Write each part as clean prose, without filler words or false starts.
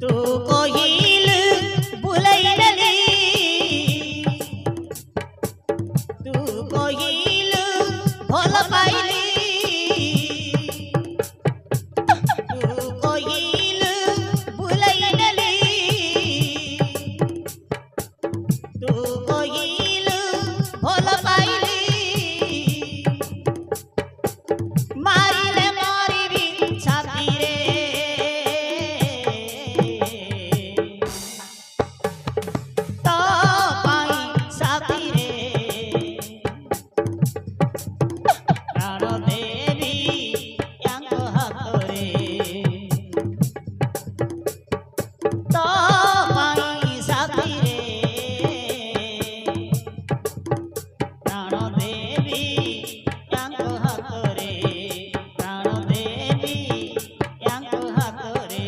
तू कहिल बुलाई नेली तू कहिल भल पाइली तू कहिल बुलाई नेली तू कहिल भल पाइली मारिले मरिबी छातीरे तो पाई साथीरे प्राण देवी यांको हातरे तो पाई साथीरे प्राण देवी यांको हातरे प्राण देवी यांको हातरे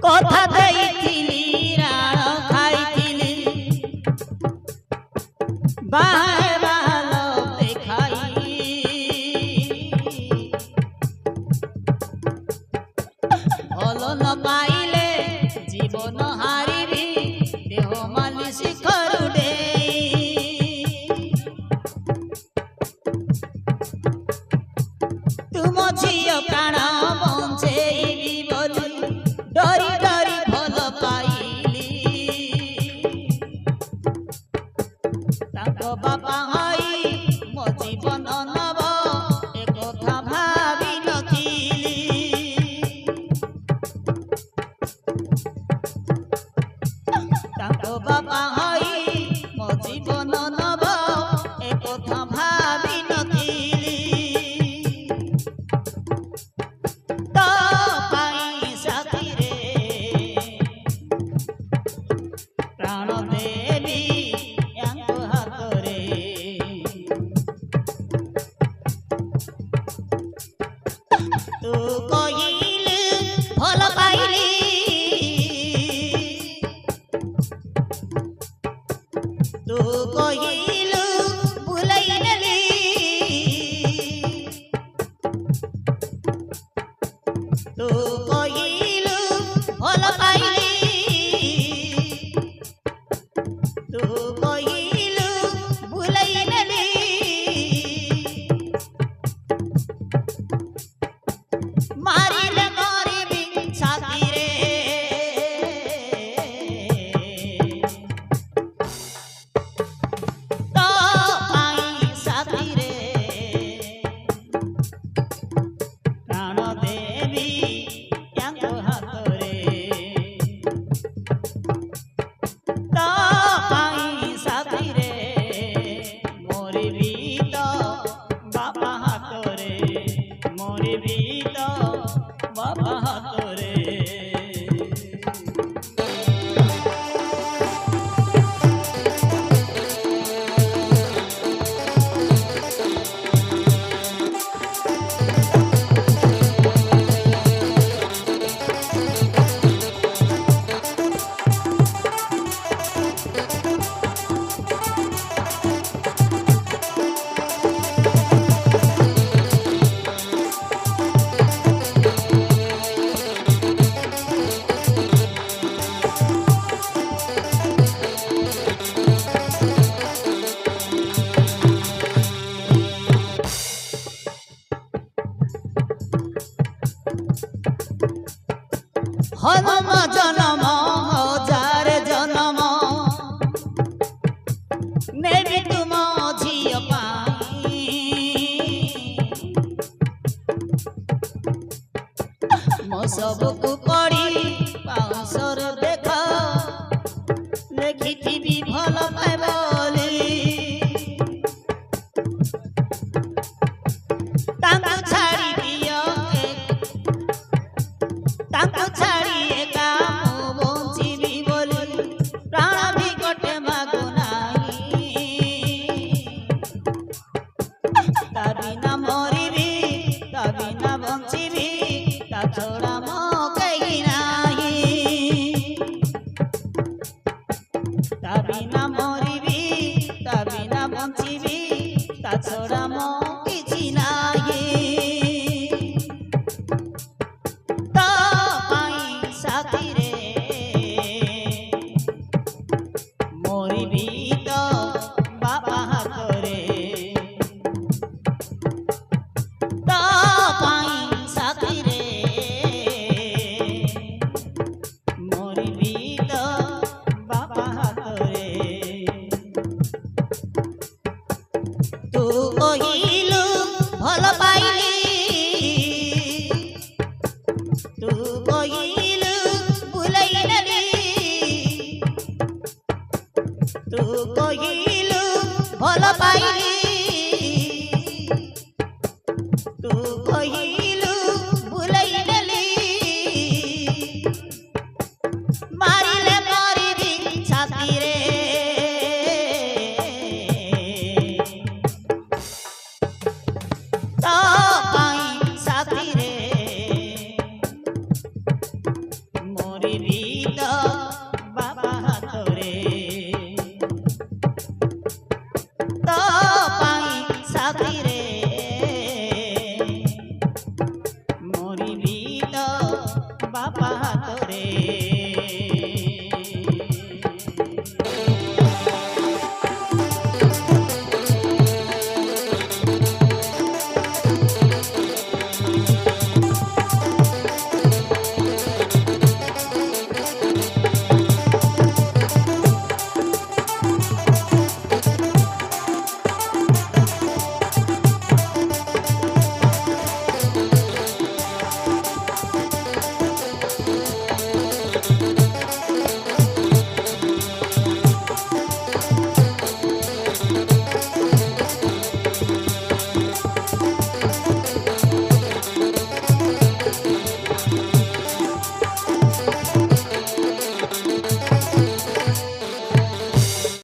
कथा देइथिली राण खाइथिली बाहे बाल देखाई भल न पाइले जीवन हारिबी देह मालिश करू देई तुम झियो प्राण बंचेइबी बोली डरी डरी भल पाइली ताको बापा हई मो जीवन नब एक कथा भावी नथिली ताको बापा हई मो जीवन नब एक कथा भावी नथिली तो पाई साथीरे प्राण देवी यांको हातरे तू कहिल भल पाइली तू कहिल बुलाई नेली तू कहिल भल पाइली तू कहिल बुलाई नेली मारिले मरिबी छातीरे तो पाई साथीरे प्राण देवी यांको हातरे तो पाई साथीरे मोरिबी तो बापा हातरे मोरिबी तो बापा हातरे हनुम जनम हजार जनम नेबी तुम झियो पाई सबको पड़ी पाँचर देख लेखिथिबी भल पाए बोली तांको छाड़ी दियो तांको छाड़ी एका मु बंचिबी बोली प्राण भी गोटे मागु नाही ता बिना मरिबी ता बिना बंचिबी ता छोड़ा मो केही नाही ता बिना मरिबी ता बिना बंचिबी ता छोड़ा मो किछि नाही तो पाई साथी रे मरिबी तो बाबा हातरे तो पाई साथी रे मरिबी तो बाबा हातरे तू कहिलु भल पाइली तू कहिलु भुलई नेली तू कहिलु भल पाइली तू कहिलु भुलई नेली मारिले मरिबी छाती रे तो